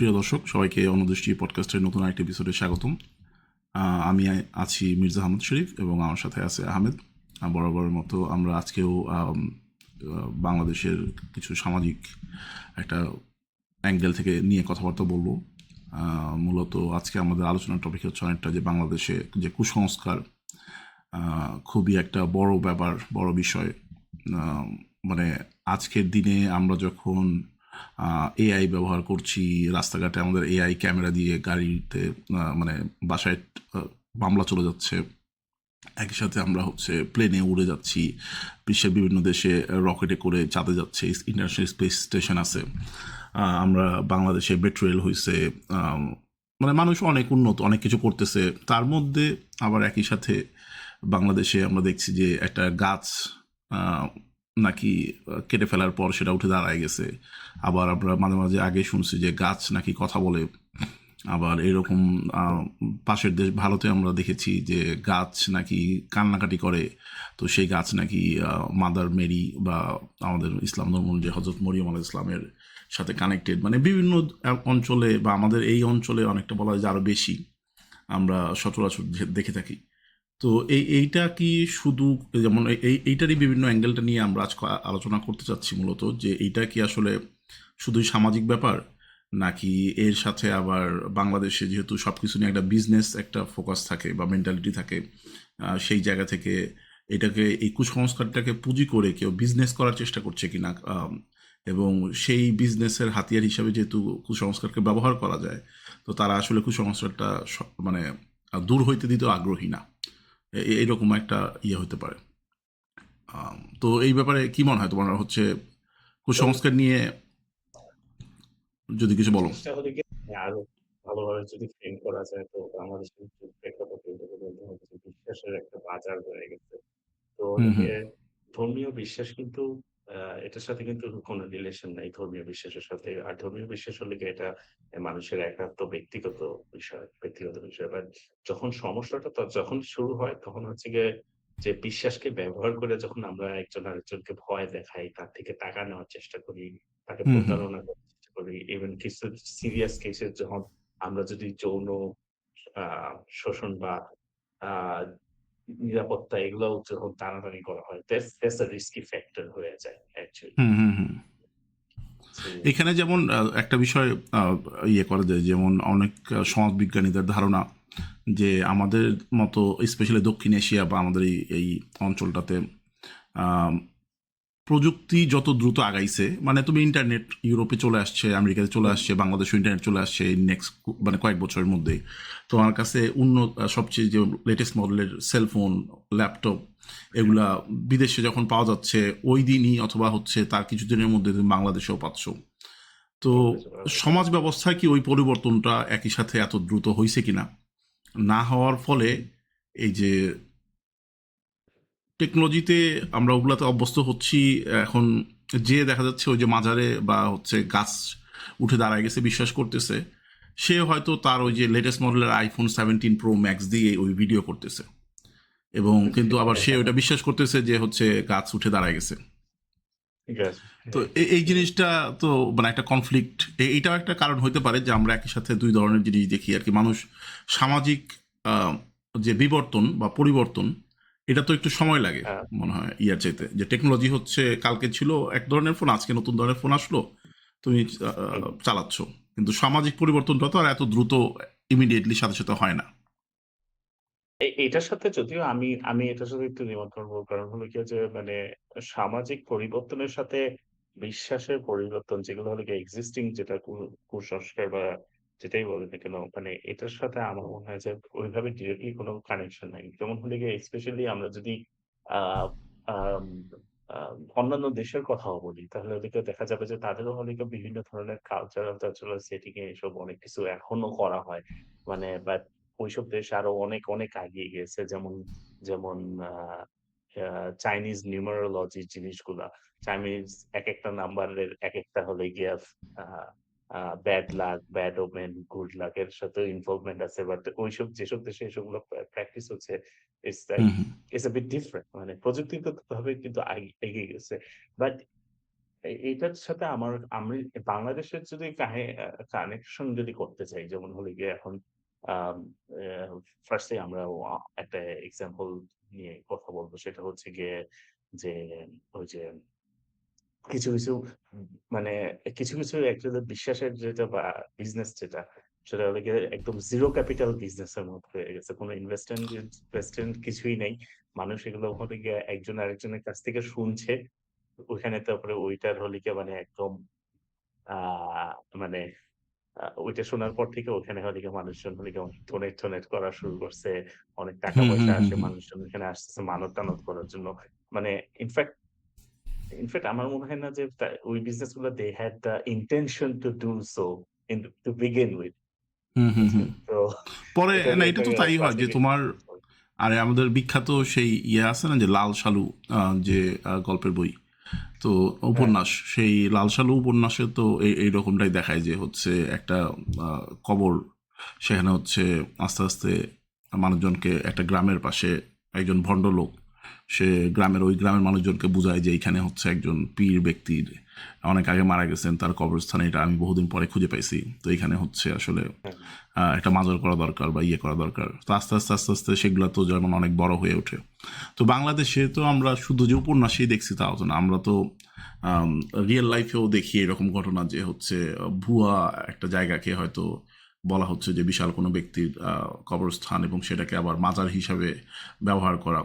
প্রিয় দর্শক, সবাইকে অন্যদৃষ্টি পডকাস্টের নতুন আরেকটি এপিসোডে স্বাগতম। আমি আছি মির্জা আহমদ শরীফ এবং আমার সাথে আছে আহমেদ। বরাবরের মতো আমরা আজকেও বাংলাদেশের কিছু সামাজিক একটা অ্যাঙ্গেল থেকে নিয়ে কথাবার্তা বলবো। মূলত আজকে আমাদের আলোচনার টপিক হচ্ছে অনেকটা যে বাংলাদেশে যে কুসংস্কার খুবই একটা বড় ব্যাপার, বড় বিষয়। মানে আজকের দিনে আমরা যখন এআই ব্যবহার করছি, রাস্তাঘাটে আমাদের এআই ক্যামেরা দিয়ে গাড়িতে মানে বাসায় মামলা চলে যাচ্ছে, একই সাথে আমরা হচ্ছে প্লেনে উড়ে যাচ্ছি, বিশ্বের বিভিন্ন দেশে রকেটে করে চাঁদে যাচ্ছে, ইন্টারন্যাশনাল স্পেস স্টেশন আছে, আমরা বাংলাদেশে মেট্রো রেল হয়েছে, মানে মানুষ অনেক উন্নত, অনেক কিছু করতেছে। তার মধ্যে আবার একই সাথে বাংলাদেশে আমরা দেখছি যে একটা গাছ নাকি কেটে ফেলার পর সেটা উঠে দাঁড়ায় গেছে। আবার আমরা মাঝে মাঝে আগে শুনছি যে গাছ নাকি কথা বলে। আবার এরকম পাশের দেশ ভারতে আমরা দেখেছি যে গাছ নাকি কান্নাকাটি করে, তো সেই গাছ নাকি মাদার মেরি বা আমাদের ইসলাম ধর্ম যে হজরত মরিয়ম আলাইহিস ইসলামের সাথে কানেক্টেড। মানে বিভিন্ন অঞ্চলে বা আমাদের এই অঞ্চলে অনেকটা বলা যায় যে আরও বেশি আমরা সচরাচর দেখে থাকি। তো এইটা কি শুধু যেমন এইটারই বিভিন্ন অ্যাঙ্গেলটা নিয়ে আমরা আজকে আলোচনা করতে চাচ্ছি, মূলত যে এইটা কি আসলে শুধুই সামাজিক ব্যাপার, নাকি এর সাথে আবার বাংলাদেশে যেহেতু সব কিছু নিয়ে একটা বিজনেস একটা ফোকাস থাকে বা মেন্টালিটি থাকে, সেই জায়গা থেকে এটাকে এই কুসংস্কারটাকে পুঁজি করে কেউ বিজনেস করার চেষ্টা করছে কিনা, এবং সেই বিজনেসের হাতিয়ার হিসাবে যেহেতু কুসংস্কারকে ব্যবহার করা যায়, তো তারা আসলে কুসংস্কারটা মানে দূর হইতে দিতেও আগ্রহী না। এইরকম একটা হতে পারে। তো এই ব্যাপারে কি মনে হয় তোমার, হচ্ছে তো কুসংস্কার নিয়ে যদি কিছু বলো। জিনিসটা হলো গিয়ে আরো ভালোভাবে যদি ফ্রেম করা যায় তো বাংলাদেশের কিন্তু প্রেক্ষাপট বলতে হবে যে বিশ্বাসের একটা বাজার হয়ে গেছে। তো হুম, হুম, এর ধর্মীয় বিশ্বাস কিন্তু এটার সাথে কিন্তু কোনো রিলেশন নাই ধর্মীয় বিশ্বাসের সাথে। আর ধর্মীয় বিশ্বাস হলে গিয়ে এটা মানুষের একান্ত ব্যক্তিগত বিষয়। বাট যখন সমস্যাটা যখন শুরু হয় তখন হচ্ছে গিয়ে যে বিশ্বাসকে ব্যবহার করে যখন আমরা একজন আরেকজনকে ভয় দেখাই, তার থেকে টাকা নেওয়ার চেষ্টা করি, তাকে হুম, হুম। প্রতারণা করার চেষ্টা করি। ইভেন কিছু সিরিয়াস কেসে যখন আমরা যদি যৌন আ শোষণ বা আ নিরাপত্তা এগুলোও যখন টানাটানি করা হয়, that's a risky factor হয়ে যায় অ্যাকচুয়ালি। হুম, হুম, হুম। সো এখানে যেমন একটা বিষয় করা যায়, যেমন অনেক সমাজবিজ্ঞানীদের ধারণা যে আমাদের মতো স্পেশালি দক্ষিণ এশিয়া বা আমাদের এই অঞ্চলটাতে প্রযুক্তি যত দ্রুত আগাইছে, মানে তুমি ইন্টারনেট ইউরোপে চলে আসছে, আমেরিকাতে চলে আসছে, বাংলাদেশে ইন্টারনেট চলে আসছে এই নেক্সট মানে কয়েক বছরের মধ্যেই। তোমার কাছে উন্নত সবচেয়ে যে লেটেস্ট মডেলের সেলফোন, ল্যাপটপ, এগুলা বিদেশে যখন পাওয়া যাচ্ছে ওই দিনই অথবা হচ্ছে তার কিছুদিনের মধ্যে তুমি বাংলাদেশেও পাচ্ছ। তো বাংলাদেশে পাওয়া যায়। সমাজ ব্যবস্থায় কি ওই পরিবর্তনটা একই সাথে এত দ্রুত হয়েছে কিনা, না হওয়ার ফলে এই যে টেকনোলজিতে আমরা ওগুলাতে অভ্যস্ত হচ্ছি এখন, যে দেখা যাচ্ছে ওই যে মাজারে বা হচ্ছে গাছ উঠে দাঁড়ায় গেছে বিশ্বাস করতেছে, সে হয়তো তার ওই যে লেটেস্ট মডেলের আইফোন 17 প্রো ম্যাক্স দিয়ে ওই ভিডিও করতেছে, এবং কিন্তু আবার সে ওইটা বিশ্বাস করতেছে যে হচ্ছে গাছ উঠে দাঁড়ায় গেছে। ঠিক আছে। তো এই জিনিসটা তো মানে একটা কনফ্লিক্ট, এইটাও একটা কারণ হইতে পারে যে আমরা একই সাথে দুই ধরনের জিনিস দেখি আর কি। মানুষ সামাজিক আহ, যে বিবর্তন বা পরিবর্তন, এটা তো একটু সময় লাগে হ্যাঁ, মনে হয়। চাইতে যে টেকনোলজি হচ্ছে কালকে ছিল এক ধরনের ফোন, আজকে নতুন ধরনের ফোন আসলো, তুমি হুম। চালাচ্ছ, কিন্তু সামাজিক পরিবর্তনটা তো আর এত দ্রুত ইমিডিয়েটলি সাথে সাথে হয় না। এটার সাথে যদিও আমি আমি এটার সাথে একটু দ্বিমত করব। কারণ হলো গিয়ে যে সামাজিক পরিবর্তনের সাথে বিশ্বাসের পরিবর্তন যেগুলো হলো গিয়ে এক্সিস্টিং যেটা কুসংস্কার বা যেটাই বলেন না কেন এটার সাথে আমার মনে হয় যে ওইভাবে ডিরেক্টলি কোনো কানেকশন নাই। যেমন হলো গিয়ে স্পেশালি আমরা যদি আ আম আ অন্যান্য দেশের কথাও বলি তাহলে ওদিকে দেখা যাবে যে তাদেরও হলো গিয়ে বিভিন্ন ধরনের কালচারাল সেটিং এ এসব অনেক কিছু এখনো করা হয়। বাট ওইসব দেশ আরো অনেক, অনেক আগিয়ে গিয়েছে। যেমন আ আ চাইনিজ নিউমেরোলজি জিনিসগুলা। চাইনিজ একেকটা নাম্বারের একেকটা হলে গিয়া আ আ bad luck, bad omen, good luck এর সাথেও ইনভলভমেন্ট আছে। বাট যেসব দেশে এসবগুলো প্র্যাকটিস হচ্ছে, it's like hmm, hmm, it's a bit different. প্রযুক্তিগতভাবে কিন্তু এগিয়ে গেছে। বাট এইটার সাথে আমি বাংলাদেশের যদি কানেকশন যদি করতে চাই, যেমন হলো গিয়ে এখন আম ফার্স্টলি আমরা একটা এক্সাম্পল নিয়ে কথা বলব। সেটা হচ্ছে গিয়ে যে ওই যে কিছু মানে কিছু অ্যাকচুয়ালি বিশ্বাসের যেটা বা বিজনেস যেটা, সেটা হলো গিয়ে একদম জিরো ক্যাপিটাল বিজনেস এর মতো হয়ে গেছে। কোন ইনভেস্টমেন্ট কিছুই নাই। মানুষ এগুলো হলো গিয়ে একজন আরেকজনের কাছ থেকে শুনছে। ওইখানে তারপরে ওইটার হলো গিয়ে মানে একদম আ মানে ওইটা শোনার পর থেকে ওখানে হলো গিয়ে মানুষজন হলো গিয়ে অনেক ডোনেট করা শুরু করছে। অনেক হুম, হুম, টাকা-পয়সা হুম, আসে, হুম। মানুষজন ওখানে আসতেছে মানত-টানত করার জন্য। মানে ইনফেক্ট ইনফেক্ট আমার মনে হয় না যে ওই বিজনেস গুলো they had the intention to do so to begin with, হুম, ঠিক হুম, আছে? হুম। তো পরে না, এটা এটা তো তাই হয় যে ক্লাসিক তোমার, এক্সাম্পল। আরে আমাদের বিখ্যাত সেই ইয়ে আছে না যে লাল সালু, যে গল্পের বই, তো হ্যাঁ, উপন্যাস, সেই লাল সালু উপন্যাসে তো এই রকমটাই দেখায় যে হচ্ছে একটা কবর, সেখানে হচ্ছে আস্তে আস্তে মানুষজনকে, একটা গ্রামের পাশে একজন ভণ্ডলোক, সে ওই গ্রামের মানুষজনকে বুঝায় যে এইখানে হচ্ছে একজন পীর ব্যক্তির অনেক আগে মারা গেছেন, তার কবরস্থানে, এটা আমি বহুদিন পরে খুঁজে পাইছি, তো এখানে হচ্ছে আসলে হ্যাঁ, একটা মাজার করা দরকার বা ইয়ে করা দরকার। তো আস্তে আস্তে সেগুলো তো যেমন অনেক বড় হয়ে ওঠে। তো বাংলাদেশে তো আমরা শুধু যে উপন্যাসেই দেখছি তাও তো না, আমরা তো রিয়েল লাইফেও দেখি এরকম ঘটনা যে হচ্ছে ভুয়া একটা জায়গাকে হয়তো বলা হচ্ছে যে বিশাল কোনো ব্যক্তির কবরস্থান, এবং সেটাকে আবার মাজার হিসাবে ব্যবহার করা।